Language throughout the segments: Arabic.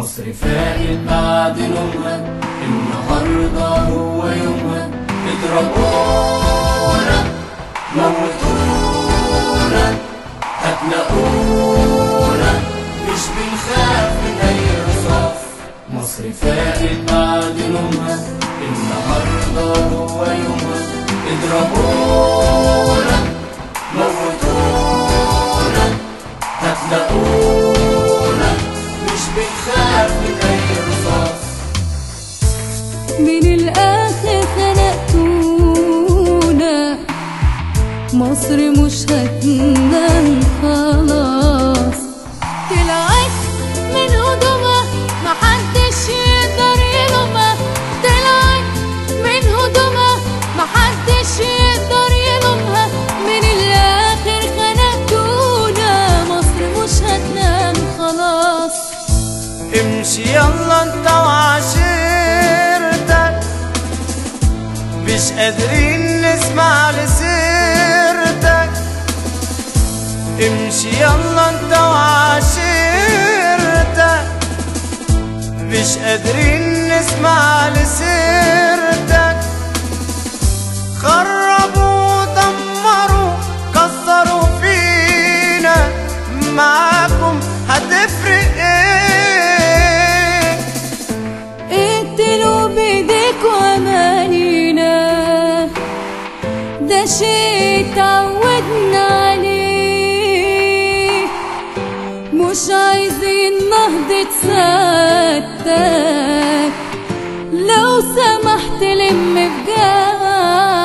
مصر فاقت بعد نومها، النهارده هو يومها. اضربونا موتونا هتلاقونا، مش بنخاف من اي رصاص. مصر فاقت بعد نومها، النهارده هو يومها. اضربونا موتونا هتلاقونا، مش بنخاف من اي رصاص. من الاخر خنقتونا، مصر مش هتنام خلاص. طلعت من هدومها محدش يقدر يلومها، طلعت من هدومها محدش يقدر يلومها. من الاخر خنقتونا، مصر مش هتنام خلاص. امشي يلا انت وعشيرتك، مش قادرين نسمع لسيرتك. امشي يلا انت وعشيرتك، مش قادرين نسمع لسيرتك. خربوا دمروا كسروا فينا، معاكم هتفرق ايه؟ اقتلوا بايديكوا امانينا، ده شيء اتعودنا عليه. مش عايزين نهضة سيادتك، لو سمحت لم بجاتك.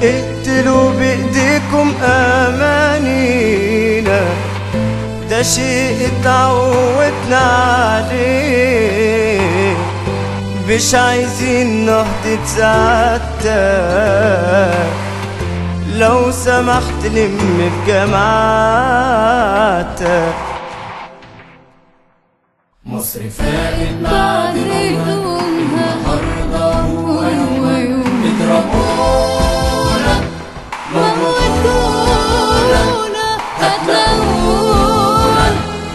اقتلوا بايديكم امانينا، ده شيء اتعودنا عليه. مش عايزين نهضة سعادتك، لو سمحت لم بجماعتك. مصر فاقت بعد نومها، النهارده هو يومها. اضربونا موتونا هتلاقونا،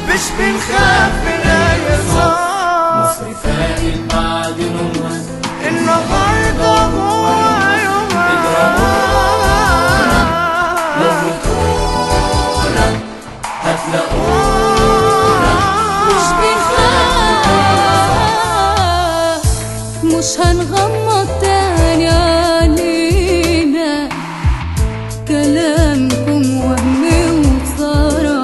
مش بنخاف من اي رصاص. مصر فاقت بعد نومها، النهارده هو يومها. اضربونا موتونا هتلاقونا، مش بنخاف. مش هنغمض تاني علينا، كلامكم وهم وخسارة.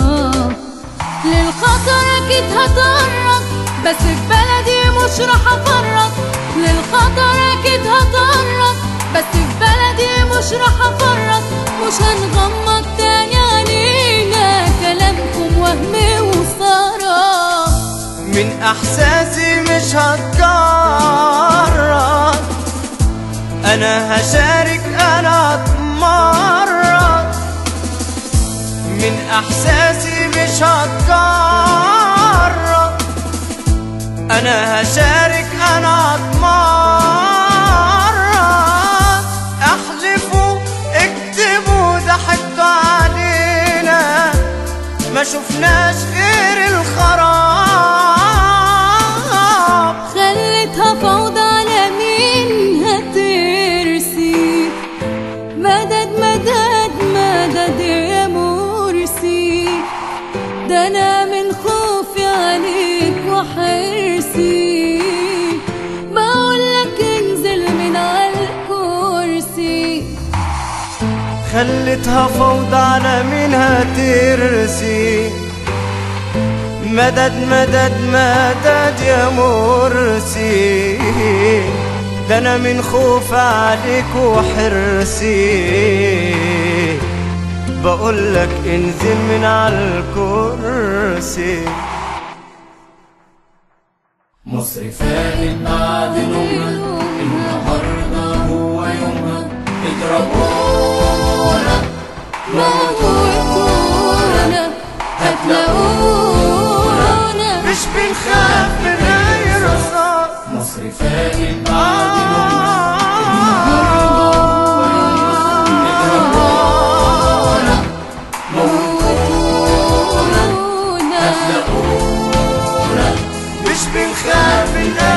للخطر اكيد هتقرب، بس في بلدي مش راح افرط. للخطر اكيد هتقرب، بس في بلدي مش راح افرط. مش هنغمض تاني علينا، كلامكم وهم وخسارة. من احساسي مش هتجرد، انا هشارك انا اتمرد. من احساسي مش هتجرد، انا هشارك انا اتمرد. احلفوا اكتبوا ضحكتوا علينا، ما شفناش غير الخراب. خليتها فوضى على مين هترسي، مدد مدد مدد يا مرسي. ده انا من خوفي عليك وحرصي، بقولك انزل من عالكرسي. خلتها فوضى على مين هترسي، مدد مدد مدد يا مرسي. ده انا من خوف عليك وحرصي، بقولك انزل من عالكرسي. مصر فاقت بعد نومها، النهارده هو يومها. اضربونا موتونا هتلاقونا، مش بنخاف من اي رصاص. مصر فاقت بعد نومها، النهارده هو يومها. اضربونا موتونا هتلاقونا، بنخاف من